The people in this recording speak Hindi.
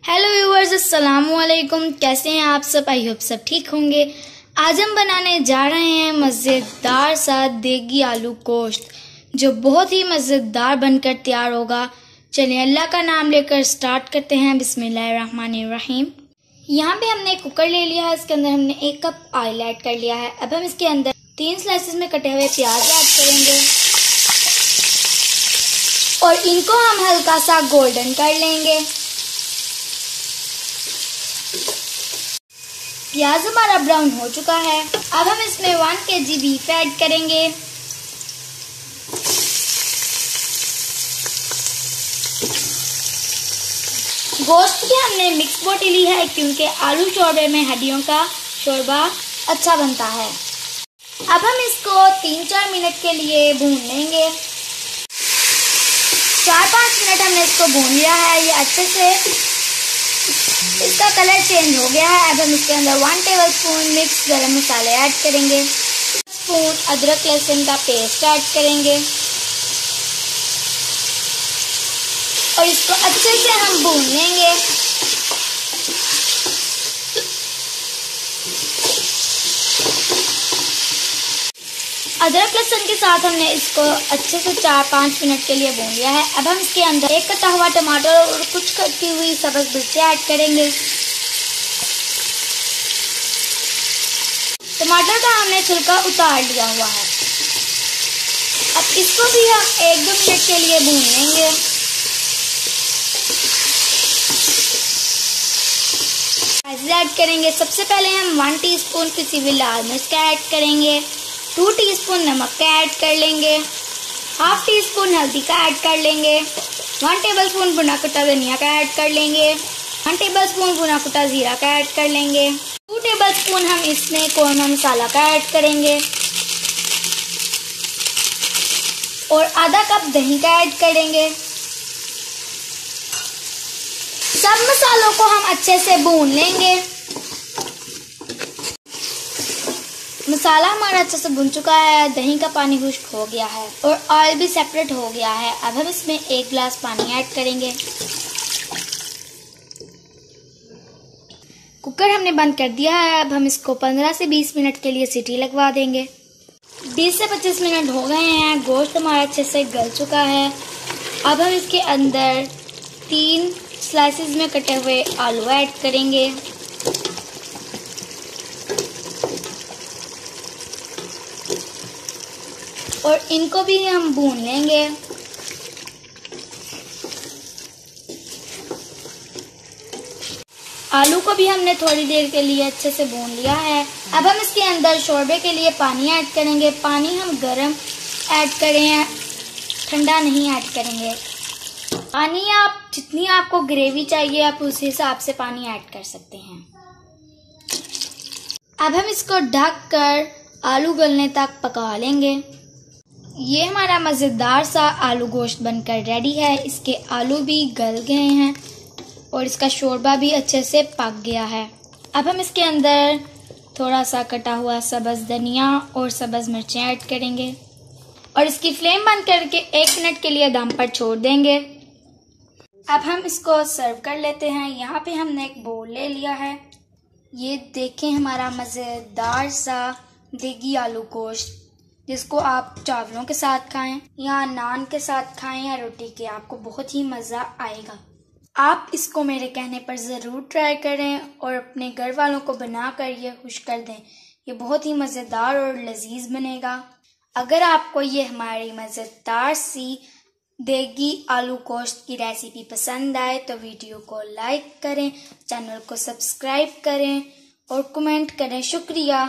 हेलो व्यूअर्स, अस्सलामु अलैकुम। कैसे हैं आप सब? आई होप सब ठीक होंगे। आज हम बनाने जा रहे हैं मज़ेदार सा देगी आलू गोश्त, जो बहुत ही मज़ेदार बनकर तैयार होगा। चलिए अल्लाह का नाम लेकर स्टार्ट करते हैं। बिस्मिल्लाहिर्रहमानिर्रहीम। यहाँ पे हमने एक कुकर ले लिया है, इसके अंदर हमने 1 कप ऑयल ऐड कर लिया है। अब हम इसके अंदर 3 स्लाइसेस में कटे हुए प्याज ऐड करेंगे और इनको हम हल्का सा गोल्डन कर लेंगे। प्याज हमारा ब्राउन हो चुका है। अब हम इसमें 1 kg बीफ ऐड करेंगे। गोश्त की हमने मिक्स बोटी ली है, क्योंकि आलू शोरबे में हड्डियों का शोरबा अच्छा बनता है। अब हम इसको 3-4 मिनट के लिए भून लेंगे। 4-5 मिनट हमने इसको भून लिया है। ये अच्छे से इसका कलर चेंज हो गया है। अब हम इसके अंदर 1 टेबलस्पून मिक्स गरम मसाले ऐड करेंगे, स्पून अदरक लहसुन का पेस्ट ऐड करेंगे और इसको अच्छे से हम भून लेंगे। अदरक लहसुन के साथ हमने इसको अच्छे से 4-5 मिनट के लिए भून लिया है। अब हम इसके अंदर 1 कटा हुआ टमाटर और कुछ कटी हुई सब्ज मिर्चें ऐड करेंगे। टमाटर का हमने छिलका उतार लिया हुआ है। अब इसको भी हम 1-2 मिनट के लिए भून लेंगे। ऐड करेंगे। सबसे पहले हम 1 टीस्पून पिसी हुई लाल मिर्च का ऐड करेंगे, 2 टीस्पून नमक का ऐड कर लेंगे, 1/2 टीस्पून हल्दी का ऐड कर लेंगे, 1 टेबलस्पून भुना कुटा धनिया का ऐड कर लेंगे, 1 टेबलस्पून भुना कुटा जीरा का ऐड कर लेंगे, 2 टेबलस्पून हम इसमें कोरमा मसाला का ऐड करेंगे और आधा कप दही का ऐड करेंगे। सब मसालों को हम अच्छे से भून लेंगे। मसाला हमारा अच्छे से भुन चुका है, दही का पानी खुश्क हो गया है और ऑयल भी सेपरेट हो गया है। अब हम इसमें 1 गिलास पानी ऐड करेंगे। कुकर हमने बंद कर दिया है। अब हम इसको 15 से 20 मिनट के लिए सीटी लगवा देंगे। 20 से 25 मिनट हो गए हैं। गोश्त हमारा अच्छे से गल चुका है। अब हम इसके अंदर 3 स्लाइसेस में कटे हुए आलू ऐड करेंगे और इनको भी हम भून लेंगे। आलू को भी हमने थोड़ी देर के लिए अच्छे से भून लिया है। अब हम इसके अंदर शोरबे के लिए पानी ऐड करेंगे। पानी हम गरम ऐड करें, ठंडा नहीं ऐड करेंगे। पानी आप जितनी आपको ग्रेवी चाहिए आप उस हिसाब से पानी ऐड कर सकते हैं। अब हम इसको ढक कर आलू गलने तक पका लेंगे। ये हमारा मज़ेदार सा आलू गोश्त बनकर रेडी है। इसके आलू भी गल गए हैं और इसका शोरबा भी अच्छे से पक गया है। अब हम इसके अंदर थोड़ा सा कटा हुआ सब्ज़ धनिया और सब्ज़ मिर्चें ऐड करेंगे और इसकी फ्लेम बंद करके 1 मिनट के लिए दम पर छोड़ देंगे। अब हम इसको सर्व कर लेते हैं। यहाँ पे हमने एक बोल ले लिया है। ये देखें हमारा मज़ेदार सा देगी आलू गोश्त, जिसको आप चावलों के साथ खाएं या नान के साथ खाएं या रोटी के, आपको बहुत ही मज़ा आएगा। आप इसको मेरे कहने पर ज़रूर ट्राई करें और अपने घर वालों को बनाकर ये खुश कर दें। ये बहुत ही मज़ेदार और लजीज बनेगा। अगर आपको ये हमारी मज़ेदार सी देगी आलू गोश्त की रेसिपी पसंद आए तो वीडियो को लाइक करें, चैनल को सब्सक्राइब करें और कमेंट करें। शुक्रिया।